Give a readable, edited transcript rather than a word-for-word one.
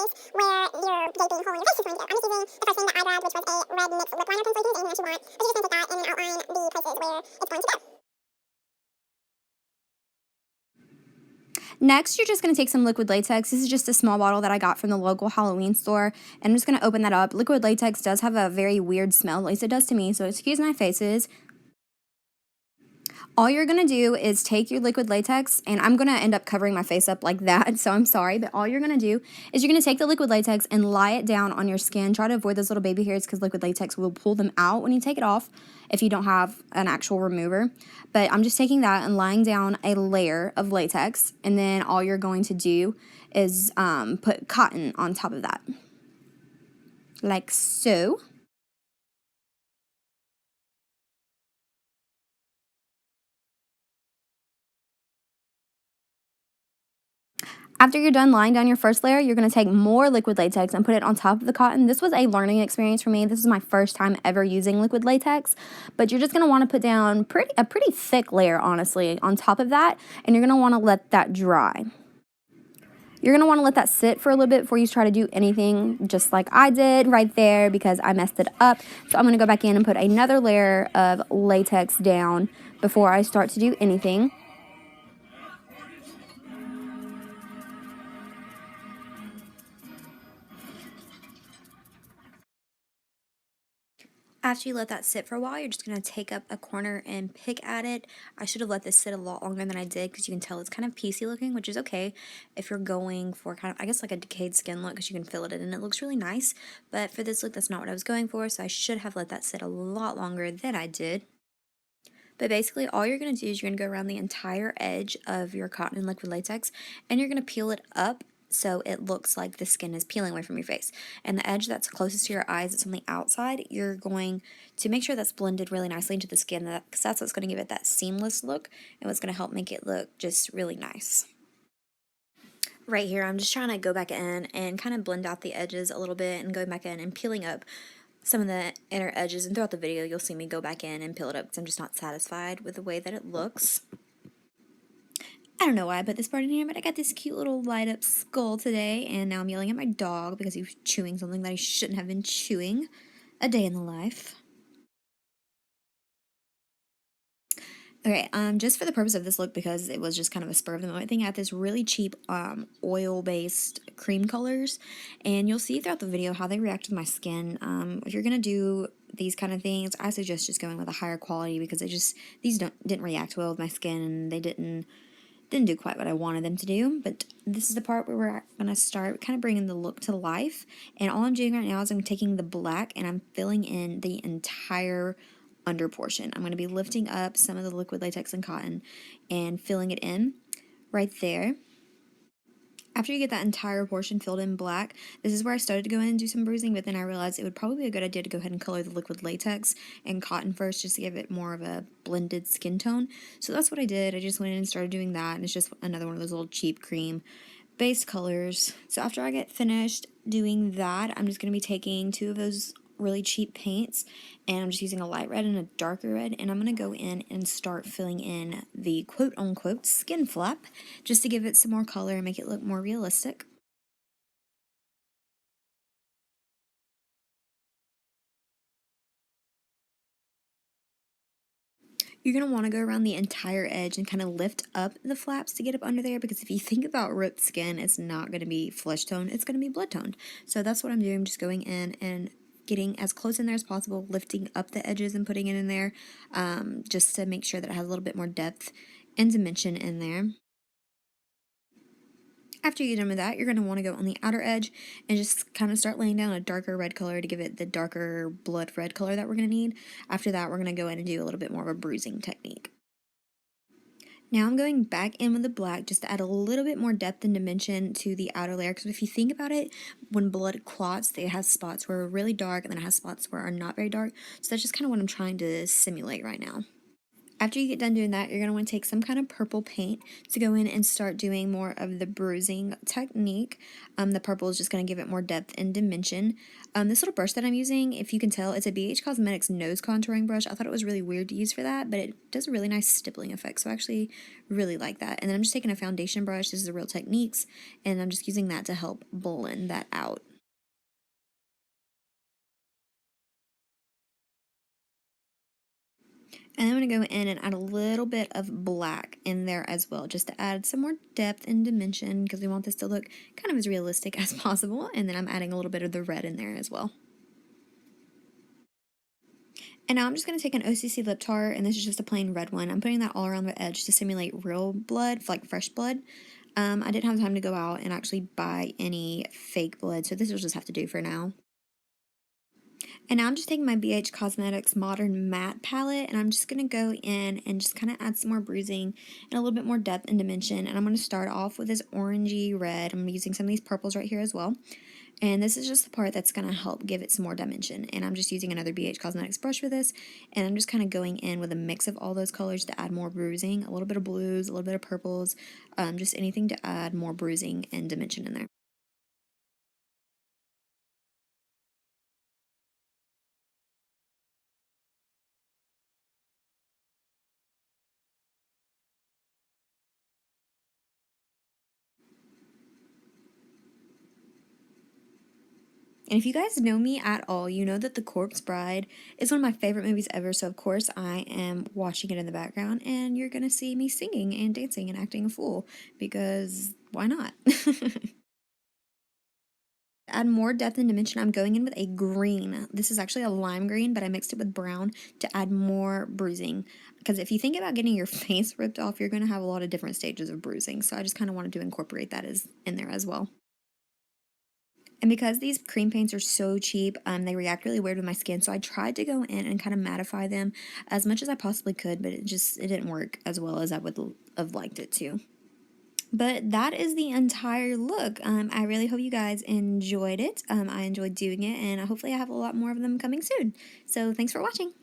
place where your gaping hole in your face is going to go. I'm just using the first thing that I grabbed, which was a red mixed lip liner pencil. You can use anything else you want, but you're just going to take that and outline the places where it's going to go. Next, you're just going to take some liquid latex. This is just a small bottle that I got from the local Halloween store. And I'm just going to open that up. Liquid latex does have a very weird smell, at least it does to me, so excuse my faces. All you're going to do is take your liquid latex, and I'm going to end up covering my face up like that, so I'm sorry, but all you're going to do is you're going to take the liquid latex and lie it down on your skin. Try to avoid those little baby hairs because liquid latex will pull them out when you take it off if you don't have an actual remover. But I'm just taking that and lying down a layer of latex, and then all you're going to do is put cotton on top of that, like so. After you're done lying down your first layer, you're going to take more liquid latex and put it on top of the cotton. This was a learning experience for me. This is my first time ever using liquid latex, but you're just going to want to put down a pretty thick layer, honestly, on top of that, and you're going to want to let that dry. You're going to want to let that sit for a little bit before you try to do anything, just like I did right there because I messed it up. So I'm going to go back in and put another layer of latex down before I start to do anything. After you let that sit for a while, you're just going to take up a corner and pick at it. I should have let this sit a lot longer than I did because you can tell it's kind of piecey looking, which is okay if you're going for kind of, I guess, like a decayed skin look because you can fill it in and it looks really nice. But for this look, that's not what I was going for, so I should have let that sit a lot longer than I did. But basically, all you're going to do is you're going to go around the entire edge of your cotton and liquid latex, and you're going to peel it up so it looks like the skin is peeling away from your face. And the edge that's closest to your eyes, that's on the outside, you're going to make sure that's blended really nicely into the skin, because that's what's going to give it that seamless look and what's going to help make it look just really nice. Right here, I'm just trying to go back in and kind of blend out the edges a little bit and going back in and peeling up some of the inner edges, and throughout the video you'll see me go back in and peel it up because I'm just not satisfied with the way that it looks. I don't know why I put this part in here, but I got this cute little light up skull today, and now I'm yelling at my dog because he was chewing something that he shouldn't have been chewing. A day in the life. Okay, just for the purpose of this look, because it was just kind of a spur of the moment thing, I got this really cheap oil-based cream colors, and you'll see throughout the video how they react with my skin. If you're gonna do these kind of things, I suggest just going with a higher quality because these didn't react well with my skin, and they didn't do quite what I wanted them to do. But this is the part where we're gonna start kind of bringing the look to life, and all I'm doing right now is I'm taking the black and I'm filling in the entire under portion. I'm going to be lifting up some of the liquid latex and cotton and filling it in right there. After you get that entire portion filled in black, this is where I started to go in and do some bruising, but then I realized it would probably be a good idea to go ahead and color the liquid latex and cotton first just to give it more of a blended skin tone. So that's what I did. I just went in and started doing that, and it's just another one of those little cheap cream based colors. So after I get finished doing that, I'm just going to be taking two of those really cheap paints, and I'm just using a light red and a darker red, and I'm going to go in and start filling in the quote-unquote skin flap just to give it some more color and make it look more realistic. You're going to want to go around the entire edge and kind of lift up the flaps to get up under there, because if you think about ripped skin, it's not going to be flesh toned, it's going to be blood toned. So that's what I'm doing. I'm just going in and getting as close in there as possible, lifting up the edges and putting it in there, just to make sure that it has a little bit more depth and dimension in there. After you're done with that, you're going to want to go on the outer edge and just kind of start laying down a darker red color to give it the darker blood red color that we're going to need. After that, we're going to go in and do a little bit more of a bruising technique. Now I'm going back in with the black just to add a little bit more depth and dimension to the outer layer, because if you think about it, when blood clots, it has spots where are really dark and then it has spots where are not very dark. So that's just kind of what I'm trying to simulate right now. After you get done doing that, you're going to want to take some kind of purple paint to go in and start doing more of the bruising technique. The purple is just going to give it more depth and dimension. This little brush that I'm using, if you can tell, it's a BH Cosmetics nose contouring brush. I thought it was really weird to use for that, but it does a really nice stippling effect, so I actually really like that. And then I'm just taking a foundation brush. This is a Real Techniques, and I'm just using that to help blend that out. And I'm going to go in and add a little bit of black in there as well, just to add some more depth and dimension, because we want this to look kind of as realistic as possible. And then I'm adding a little bit of the red in there as well. And now I'm just going to take an OCC lip tar, and this is just a plain red one. I'm putting that all around the edge to simulate real blood, like fresh blood. I didn't have time to go out and actually buy any fake blood, so this will just have to do for now. And now I'm just taking my BH Cosmetics Modern Matte Palette, and I'm just going to go in and just kind of add some more bruising and a little bit more depth and dimension. And I'm going to start off with this orangey red. I'm using some of these purples right here as well. And this is just the part that's going to help give it some more dimension. And I'm just using another BH Cosmetics brush for this. And I'm just kind of going in with a mix of all those colors to add more bruising. A little bit of blues, a little bit of purples, just anything to add more bruising and dimension in there. And if you guys know me at all, you know that The Corpse Bride is one of my favorite movies ever, so of course I am watching it in the background, and you're gonna see me singing and dancing and acting a fool, because why not? Add more depth and dimension, I'm going in with a green. This is actually a lime green, but I mixed it with brown to add more bruising. Because if you think about getting your face ripped off, you're going to have a lot of different stages of bruising, so I just kind of wanted to incorporate that in there as well. And because these cream paints are so cheap, they react really weird with my skin, so I tried to go in and kind of mattify them as much as I possibly could, but it didn't work as well as I would have liked it to. But that is the entire look. I really hope you guys enjoyed it. I enjoyed doing it, and hopefully I have a lot more of them coming soon. So thanks for watching.